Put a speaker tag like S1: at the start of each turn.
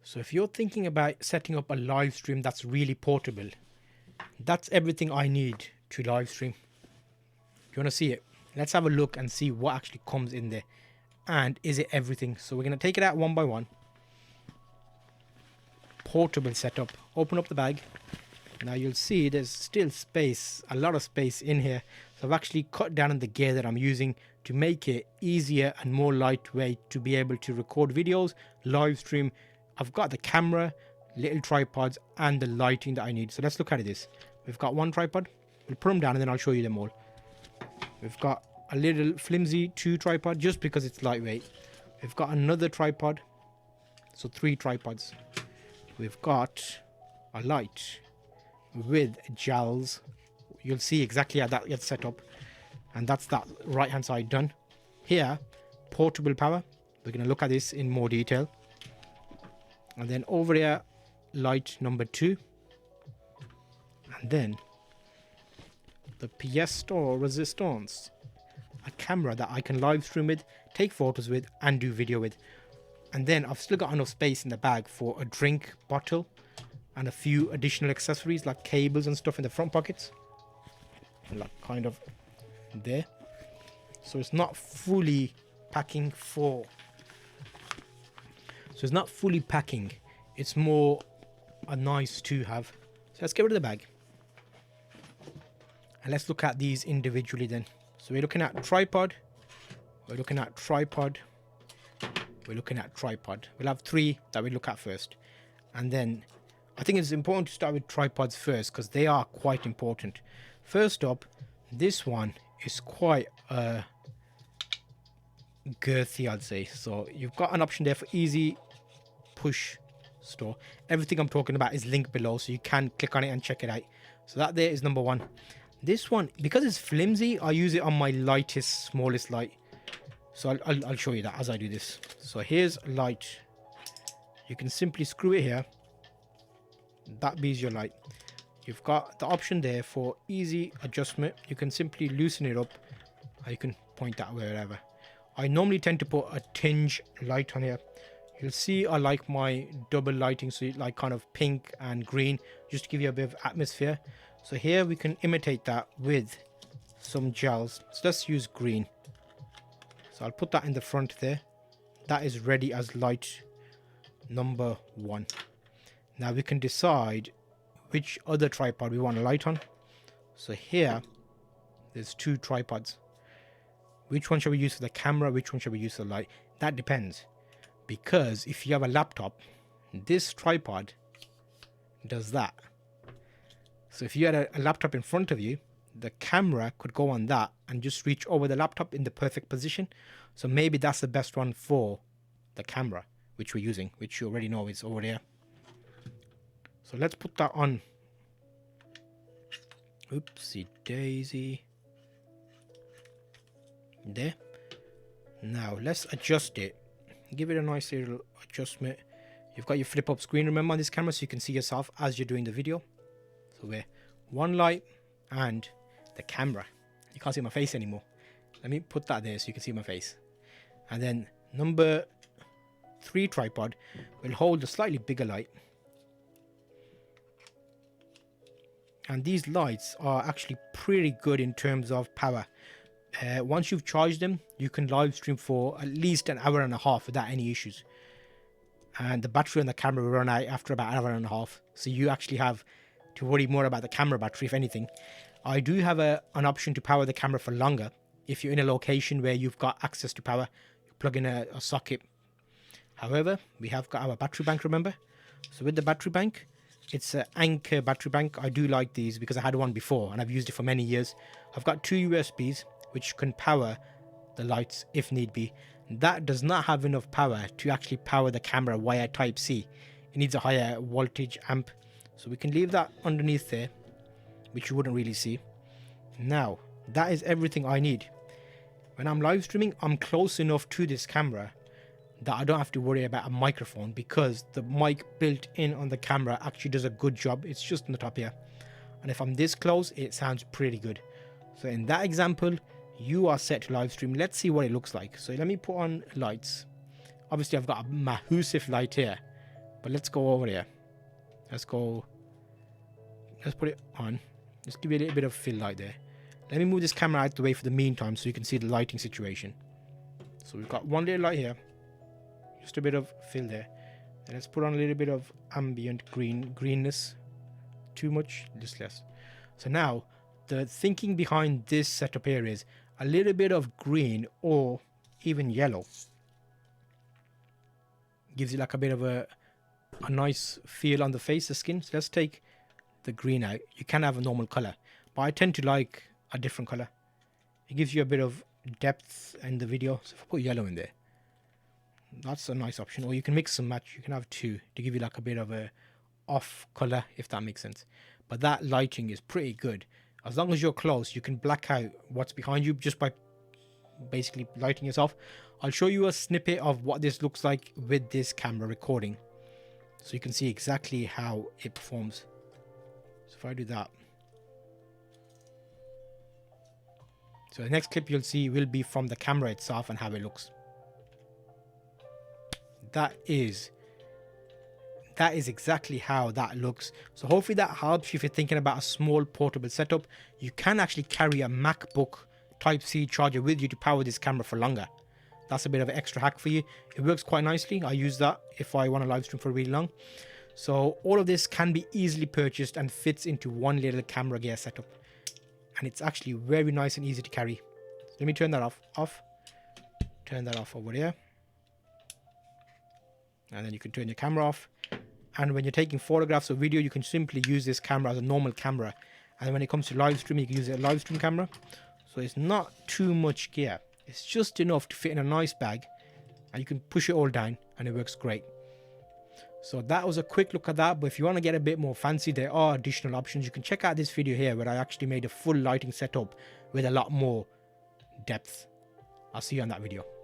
S1: So if you're thinking about setting up a live stream that's really portable, that's everything I need to live stream. You want to see it? Let's have a look and see what actually comes in there. And is it everything? So we're going to take it out one by one. Portable setup. Open up the bag. Now you'll see there's still space, a lot of space in here. So I've actually cut down on the gear that I'm using to make it easier and more lightweight to be able to record videos, live stream. I've got the camera, little tripods, and the lighting that I need. So let's look at this. We've got one tripod. We'll put them down and then I'll show you them all. We've got a little flimsy 2 tripod just because it's lightweight. We've got another tripod. So 3 tripods. We've got a light with gels. You'll see exactly how that gets set up. And that's that right hand side done. Here, portable power. We're going to look at this in more detail. And then over here, light number 2. And then the piezo resistance, a camera that I can live stream with, take photos with, and do video with. And then I've still got enough space in the bag for a drink bottle and a few additional accessories like cables and stuff in the front pockets, like kind of there. So it's not fully packing for. So it's not fully packing. It's more a nice to have. So let's get rid of the bag. And let's look at these individually then. So we're looking at tripod. We're looking at tripod. We're looking at tripod. We'll have 3 that we look at first. And then I think it's important to start with tripods first because they are quite important. First up, this one is quite girthy, I'd say. So you've got an option there for easy push store. Everything I'm talking about is linked below, so you can click on it and check it out. So that there is number 1. This one, because it's flimsy, I use it on my lightest, smallest light. So I'll show you that as I do this. So here's light. You can simply screw it here. That be your light. You've got the option there for easy adjustment. You can simply loosen it up, or you can point that wherever. I normally tend to put a tinge light on here. You'll see I like my double lighting, so like kind of pink and green, just to give you a bit of atmosphere. So here we can imitate that with some gels. So let's use green. So I'll put that in the front there. That is ready as light number 1. Now we can decide which other tripod we want to light on. So here, there's 2 tripods. Which one shall we use for the camera? Which one shall we use for the light? That depends. Because if you have a laptop, this tripod does that. So if you had a laptop in front of you, the camera could go on that and just reach over the laptop in the perfect position. So maybe that's the best one for the camera, which we're using, which you already know is over there. So let's put that on. Oopsie daisy. There. Now let's adjust it. Give it a nice little adjustment. You've got your flip up screen, remember, on this camera, so you can see yourself as you're doing the video. So we're 1 light and the camera. You can't see my face anymore. Let me put that there so you can see my face. And then number 3 tripod will hold a slightly bigger light. And these lights are actually pretty good in terms of power. Once you've charged them, you can live stream for at least an hour and a half without any issues. And the battery on the camera will run out after about an hour and a half. So you actually have to worry more about the camera battery, if anything. I do have an option to power the camera for longer. If you're in a location where you've got access to power, you plug in a socket. However, we have got our battery bank, remember? So with the battery bank, it's an Anker battery bank. I do like these because I had one before and I've used it for many years. I've got 2 USBs which can power the lights if need be. That does not have enough power to actually power the camera via Type-C. It needs a higher voltage amp. So we can leave that underneath there, which you wouldn't really see. Now, that is everything I need. When I'm live streaming, I'm close enough to this camera that I don't have to worry about a microphone because the mic built in on the camera actually does a good job. It's just on the top here. And if I'm this close, it sounds pretty good. So in that example, you are set to live stream. Let's see what it looks like. So let me put on lights. Obviously, I've got a massive light here, But let's go over here. Let's put it on. Just give it a little bit of fill light there. Let me move this camera out the way for the meantime so you can see the lighting situation. So we've got one little light here. Just a bit of fill there. And let's put on a little bit of ambient greenness. Too much, just less. So now, the thinking behind this setup here is a little bit of green or even yellow. Gives you like a bit of a nice feel on the face, the skin. So let's take the green out. You can have a normal color, but I tend to like a different color. It gives you a bit of depth in the video. So if I put yellow in there, that's a nice option. Or you can mix and match. You can have two to give you like a bit of a off color, if that makes sense. But that lighting is pretty good. As long as you're close, you can black out what's behind you just by basically lighting yourself. I'll show you a snippet of what this looks like with this camera recording, so you can see exactly how it performs. So if I do that, so the next clip you'll see will be from the camera itself and how it looks. That is exactly how that looks. So hopefully that helps you if you're thinking about a small portable setup. You can actually carry a MacBook Type-C charger with you to power this camera for longer. That's a bit of an extra hack for you. It works quite nicely. I use that if I want to live stream for really long. So all of this can be easily purchased and fits into one little camera gear setup. And it's actually very nice and easy to carry. So let me turn that off. Turn that off over there. And then you can turn your camera off. And when you're taking photographs or video, you can simply use this camera as a normal camera. And when it comes to live streaming, you can use it as a live stream camera. So it's not too much gear. It's just enough to fit in a nice bag. And you can push it all down and it works great. So that was a quick look at that. But if you want to get a bit more fancy, there are additional options. You can check out this video here where I actually made a full lighting setup with a lot more depth. I'll see you on that video.